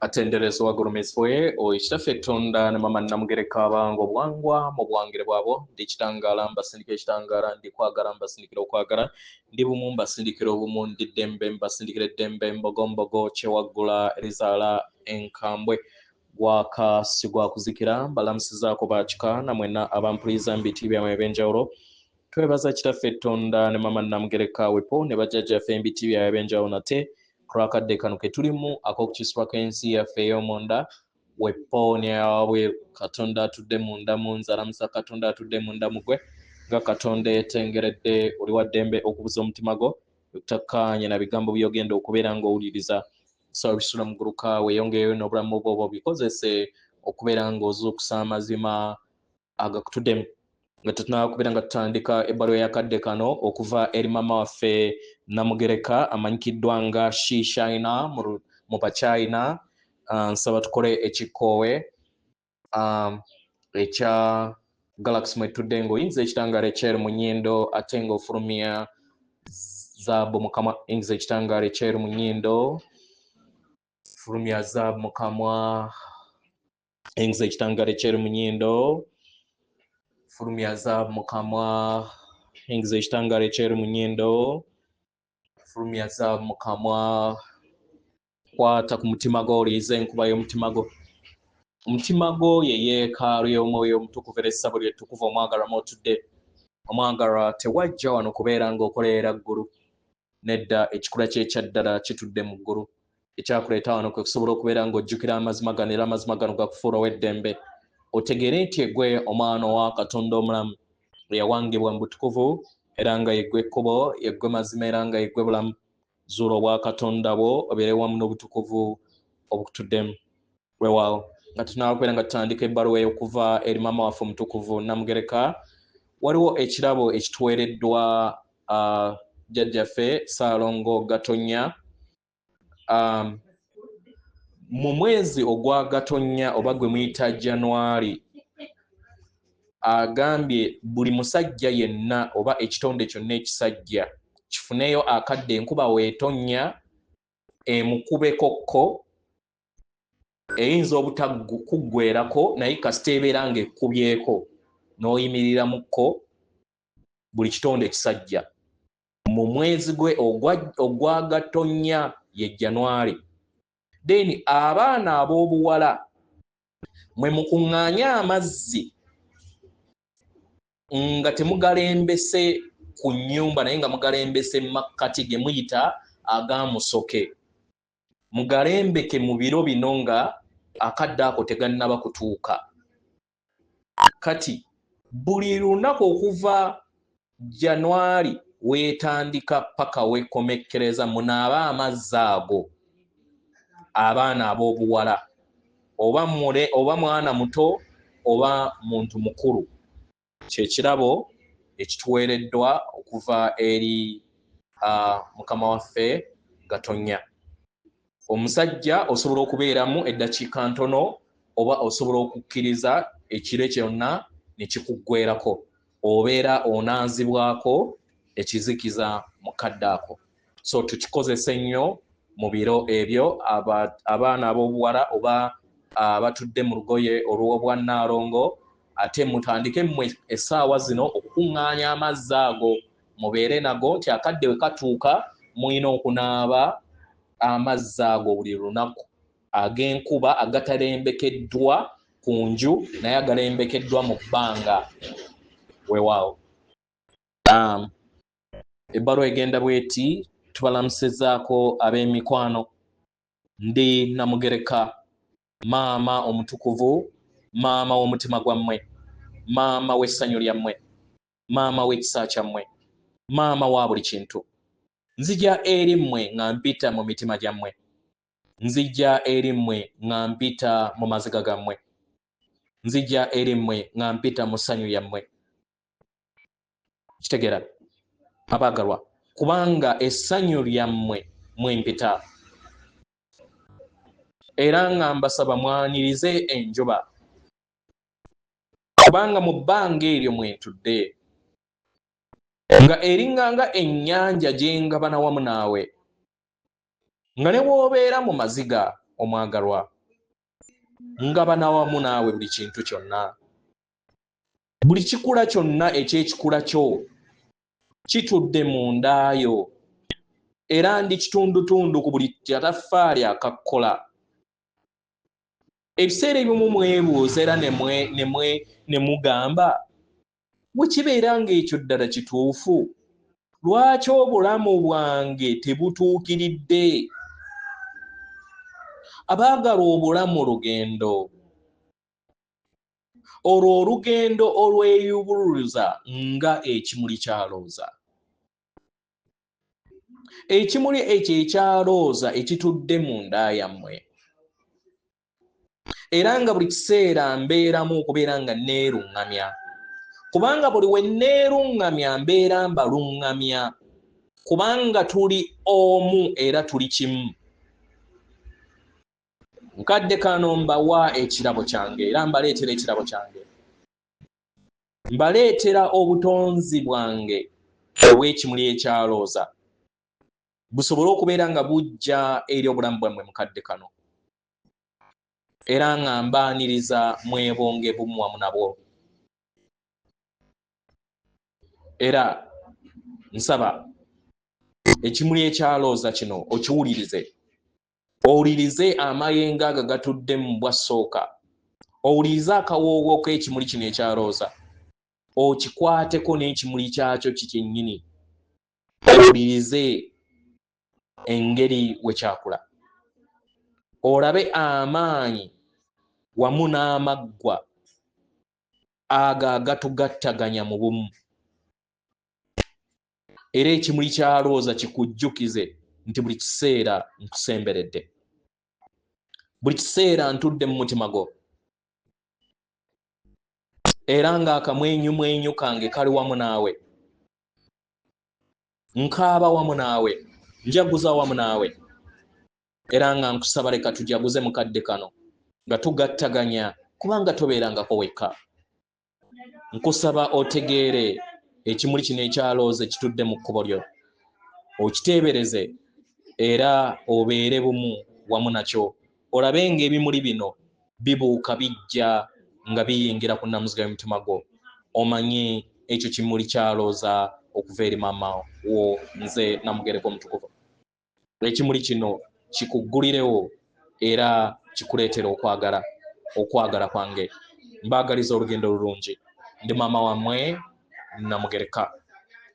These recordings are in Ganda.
atenderezo wagurumizwe oishitafe tonda ne mama namugereka abango bwangwa mu bwangire bwabo ndikitangala mbasindikira ekitangala ndikwagala mbasindikira okwagala ndi bumu mbasindikira obumu ndidembe mbasindikira eddembe mbogombogo kyewagula erizala enkambwe gwaka sigwa kuzikira mbalamusizaako bakika namwena abampuliza mbiti byamwe ebyenjawulo twebaza kitaffe tonda ne mama namugereka wepo ne bajjajjaffe mbiti byabwe ebyenjawulo nate kulwakadde kano ke tulimu ak'okukisibwa k'ensi yaffe ey'omunda wepo ne yawe katonda atudde munda mu nze alamusa katonda atudde munda mugwe nga katonda yetengeredde oli wa ddembe okubuza omutima gwo okutakkaanya na bigambo by'ogenda okubeera ng'owuliriza so bisula muguluka weeyongeyo n'obulamu bwo bikozese okubeera ng'ozuukusa amazima agakutuddemu nga tutunaba kubeera nga tutandika ebbaluwa yakadde kano okuva eri mama waffe Namugereka amanyikiddwa nga Shishina mu Bachina. Nsaba tukole ekikoowe ekya Galaxy mwe tudde ng'oyinza ekitangaala ekyeru mu nnyindo ate ng'ofulumya zaabu mu kamwa. Yinza ekitangaala ekyeru mu nnyindo fulumya zaabu mu kamwa. Yinza ekitangaala ekyeru mu nnyindo fulumya zaabu mu kamwa. Yinza ekitangaala ekyeru mu nnyindo fulumya zaabu mu kamwa. Kwata ku mutima gwo oliyiza enkuba y'omutima gwo. Omutima gwo ye yeekaalu y'omwoyo omutukuvu era essabo lyettukuvu omwagalwa mw'otudde. Omwagalwa tewajja wano kubeera ng'okolerera ggulu. Nedda ekikula ky'ekyaddala kitudde mu ggulu. Ekyakuleeta wano kwe kusobola okubeera ng'ojjukira amazima gano era amazima gano gakufuula ow'eddembe. Otegeere nti eggwe omwana wa Katonda omulamu eyawangibwa mu butukuvu era nga yeggwe ekkubo yeggwe mazima era nga yeggwe bulamu. Zuula obwa Katonda bwo obeere wamu n'obutukuvu obukutuddemu. Weewaawo nga tunaaba kubeera nga tutandika ebbaluwa okuva eri maama waffe omutukuvu Namugereka. Waliwo ekirabo ekituweereddwa jjajjaffe Ssaalongo Gatonnya. Mu mwezi ogwa Gatonnya oba gwe muyita January, agambye buli musajja yenna oba ekitonde kyonna ekisajja kifuneyo akadde enkuba weetonnya emukubekokko eyinza obutakuggweerako naye kasita ebeera ng'ekkubyeko n'oyimirira mukko buli kitonde ekisajja mu mwezi gwe ogwa Gatonnya ye January. Then abaana ab'obuwala mwe mukuŋŋaanya amazzi nga temugalembese ku nnyumba naye nga mugalembese mu makkati ge muyita ag'amusoke. Mugalembeke mu biro bino nga akadde ako tegannaba kutuuka. Kati buli lunaku okuva January weetandika paka weekomekkereza munaaba amazzi ago. Abaana ab'obuwala oba mwana muto oba muntu mukulu. Kyekirabo ekituweereddwa okuva eri mukama waffe Gatonnya. Omusajja osobola okubeeramu eddakiika ntono oba osobola okukkiriza ekiro kyonna ne kikuggweerako. Obeera onaazibwako ekizikiza mu kadde ako. So tukikozese nnyo mu biro ebyo abaana ab'obuwala oba abatudde mu lugoye olw'obwannaalongo. Ate mutandike mmwe essaawa zino okukuŋŋaanya amazzi ago mubeere nago nti akadde we katuuka mulina okunaaba amazzi ago buli lunaku ag'enkuba agatalembekeddwa ku nju naye agalembekeddwa mu bbanga. Weewaawo ebbaluwa egenda bweti tubalamusizaako ab'emikwano. Ndi Namugereka, maama omutukuvu, maama w'omutima gwammwe, maama w'essanyu lyammwe, maama w'ekisa kyammwe, maama wa buli kintu. Nzija eri mmwe nga mpita mu mitima gyammwe. Nzija eri mmwe nga mpita mu maziga gammwe. Nzija eri mmwe nga mpita mu ssanyu lyammwe. Kitegeera abaagalwa, kubanga essanyu lyammwe mwempita. Era nga mbasaba mwanirize enjuba, kubanga mu bbanga eryo mwentudde nga eringanga ennyanja gyengabana wamu naawe, nga ne bw'obeera mu maziga omwagalwa ngaba nawamu naawe buli kintu kyonna. Buli kikula kyonna ekyekikula kyo kitudde mu ndaayo, era ndi kitundutundu ku buli kataffaali akakkola. Ebiseera ebimu mwebuuza era ne mugamba bwe kibeera ng'ekyo ddala kituufu, lwaki obulamu bwange tebutuukiridde? Abaagala obulamu lugendo, olwo olugendo olweyubuluza nga ekimuli kya looza. Ekimuli ekyo ekya looza ekitudde mu nda yammwe, era nga buli kiseera mbeeramu okubeera nga neeruŋŋamya, kubanga buli we neeruŋŋamya mbeera mbaluŋŋamya, kubanga tuli omu era tuli kimu. Nkadde kano mbawa ekirabo kyange era mbaleetera ekirabo kyange. Mbaleetera obutonzi bwange obw'ekimuli ekya looza busobole okubeera nga bujja eri obulamu bwammwe mukadde kano, era nga mbaaniriza mwebonge bumu wamu nabwo. Era nsaba ekimuli ekya looza kino okiwulirize. Owulirize amayengo ago gatudde mu bwassooka, owulirize akawoowo k'ekimuli kino ekya looza, okikwateko n'ekimuli kyakyo kikyennyini, owulirize engeri we kyakula, olabe amaanyi wamu n'amaggwa ago agatugattaganya mu bumu. Era ekimuli kya looza kikujjukize nti buli kiseera nkusemberedde, buli kiseera ntudde mu mutima gwo, era ng'akamwenyumwenyu kange kali wamu naawe, nkaaba wamu naawe, njaguza wamu naawe, era nga nkusaba leka tujaguze mukadde kano nga tugattaganya, kubanga tobeerangako wekka. Nkusaba otegeere ekimuli kino ekya looza ekitudde mu kkubo lyo, okiteebereze era obeere bumu wamu nakyo, olabe ng'ebimuli bino bibuuka bijja nga biyingira ku nnamuziga y'omutima gwo. Omanye ekyo kimuli kya looza okuva eri maama wo nze Namugereka Omutukuvu. Ekimuli kino kikuggulirewo era kikuleetera okwagala kwange. Mbaagaliza olugendo lulungi. Ndi maama wammwe Namugereka,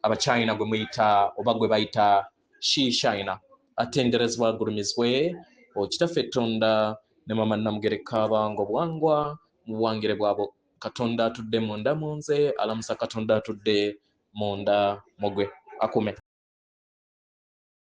Abachina gwe muyita oba gwe bayita she China, atenderezebwa agulumizibwe okitaffe Katonda ne maama Namugereka abange obwangwa mu buwangire bwabo. Katonda atudde munda mu nze, alamusa Katonda atudde munda mu gwe. Akume.